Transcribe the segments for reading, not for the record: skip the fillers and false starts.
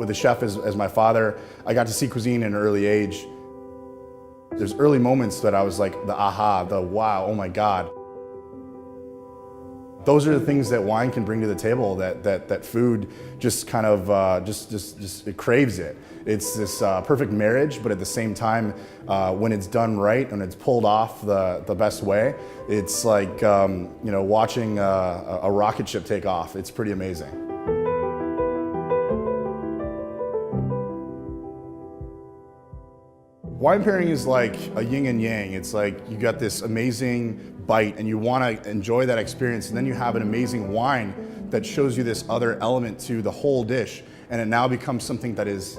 with a chef as my father, I got to see cuisine at an early age. There's early moments that I was like the aha, the wow, oh my God. Those are the things that wine can bring to the table that food just kind of, it craves it. It's this perfect marriage, but at the same time, when it's done right and it's pulled off the best way, it's like, watching a rocket ship take off. It's pretty amazing. Wine pairing is like a yin and yang. It's like you got this amazing bite and you want to enjoy that experience, and then you have an amazing wine that shows you this other element to the whole dish, and it now becomes something that is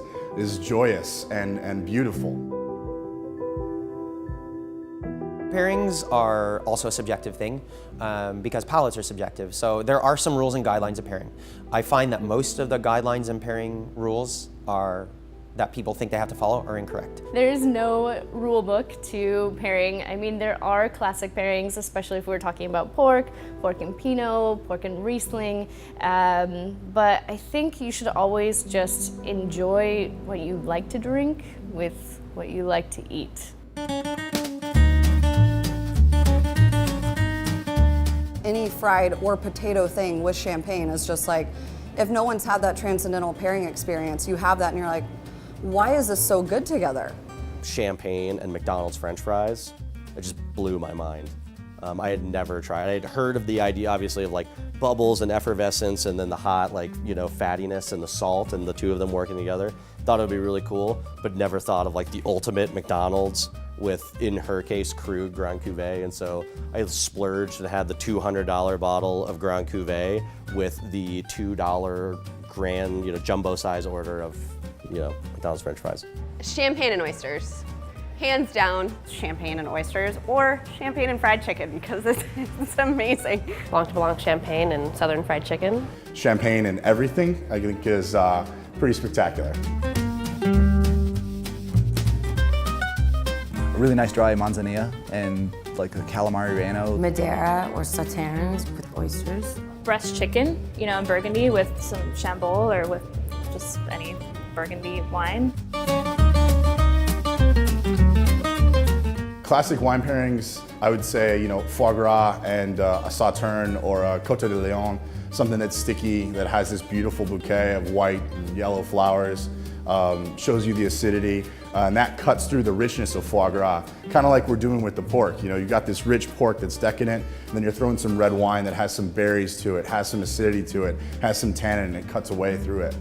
joyous and beautiful. Pairings are also a subjective thing because palates are subjective. So there are some rules and guidelines of pairing. I find that most of the guidelines and pairing rules that people think they have to follow are incorrect. There's no rule book to pairing. I mean, there are classic pairings, especially if we're talking about pork and Pinot, pork and Riesling, but I think you should always just enjoy what you like to drink with what you like to eat. Any fried or potato thing with champagne is just like, if no one's had that transcendental pairing experience, you have that and you're like, why is this so good together? Champagne and McDonald's French fries, it just blew my mind. I had never tried. I had heard of the idea, obviously, of like bubbles and effervescence and then the hot, fattiness and the salt and the two of them working together. Thought it would be really cool, but never thought of like the ultimate McDonald's with, in her case, crude Grand Cuvée. And so I splurged and had the $200 bottle of Grand Cuvée with the $2 grand, jumbo size order of McDonald's French fries. Champagne and oysters. Hands down, champagne and oysters, or champagne and fried chicken, because it's amazing. Blanc de Blanc champagne and Southern fried chicken. Champagne and everything, I think, is pretty spectacular. A really nice dry manzanilla and like the calamari reno. Madeira or sauternes with oysters. Breast chicken, in Burgundy with some Chambol or with just any Burgundy wine. Classic wine pairings, I would say, foie gras and a sauterne or a Côte de Lion, something that's sticky, that has this beautiful bouquet of white and yellow flowers, shows you the acidity, and that cuts through the richness of foie gras, kind of like we're doing with the pork. You've got this rich pork that's decadent, and then you're throwing some red wine that has some berries to it, has some acidity to it, has some tannin, and it cuts away through it.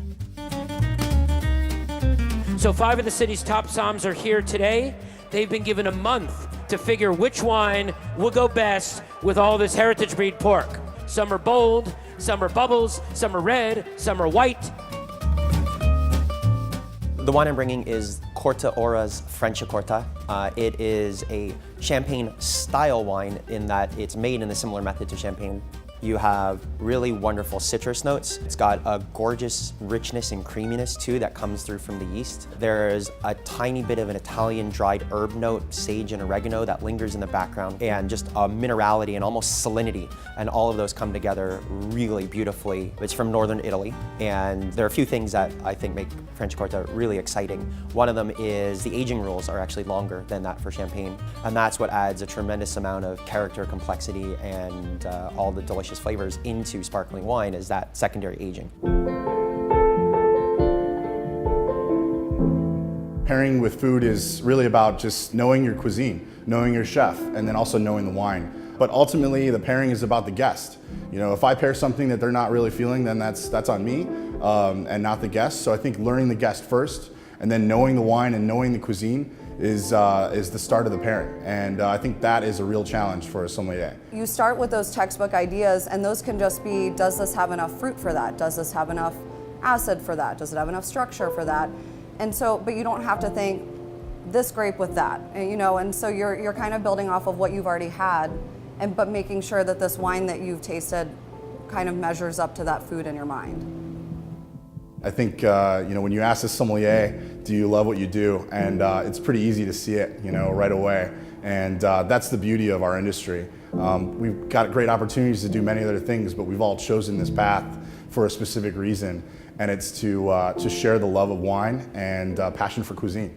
So 5 of the city's top somms are here today. They've been given a month to figure which wine will go best with all this heritage breed pork. Some are bold, some are bubbles, some are red, some are white. The wine I'm bringing is Corta Ora's Franciacorta. It is a champagne style wine in that it's made in a similar method to champagne. You have really wonderful citrus notes. It's got a gorgeous richness and creaminess too that comes through from the yeast. There's a tiny bit of an Italian dried herb note, sage and oregano, that lingers in the background, and just a minerality and almost salinity. And all of those come together really beautifully. It's from northern Italy, and there are a few things that I think make Franciacorta really exciting. One of them is the aging rules are actually longer than that for champagne, and that's what adds a tremendous amount of character, complexity, and all the delicious flavors into sparkling wine is that secondary aging. Pairing with food is really about just knowing your cuisine, knowing your chef, and then also knowing the wine. But ultimately, the pairing is about the guest. If I pair something that they're not really feeling, then that's on me and not the guest. So I think learning the guest first, and then knowing the wine and knowing the cuisine is the start of the pairing. And I think that is a real challenge for a sommelier. You start with those textbook ideas, and those can just be, does this have enough fruit for that? Does this have enough acid for that? Does it have enough structure for that? And so, but you don't have to think this grape with that, and so you're kind of building off of what you've already had, but making sure that this wine that you've tasted kind of measures up to that food in your mind. I think when you ask a sommelier Do you love what you do? And it's pretty easy to see it, right away. And that's the beauty of our industry. We've got great opportunities to do many other things, but we've all chosen this path for a specific reason, and it's to share the love of wine and passion for cuisine.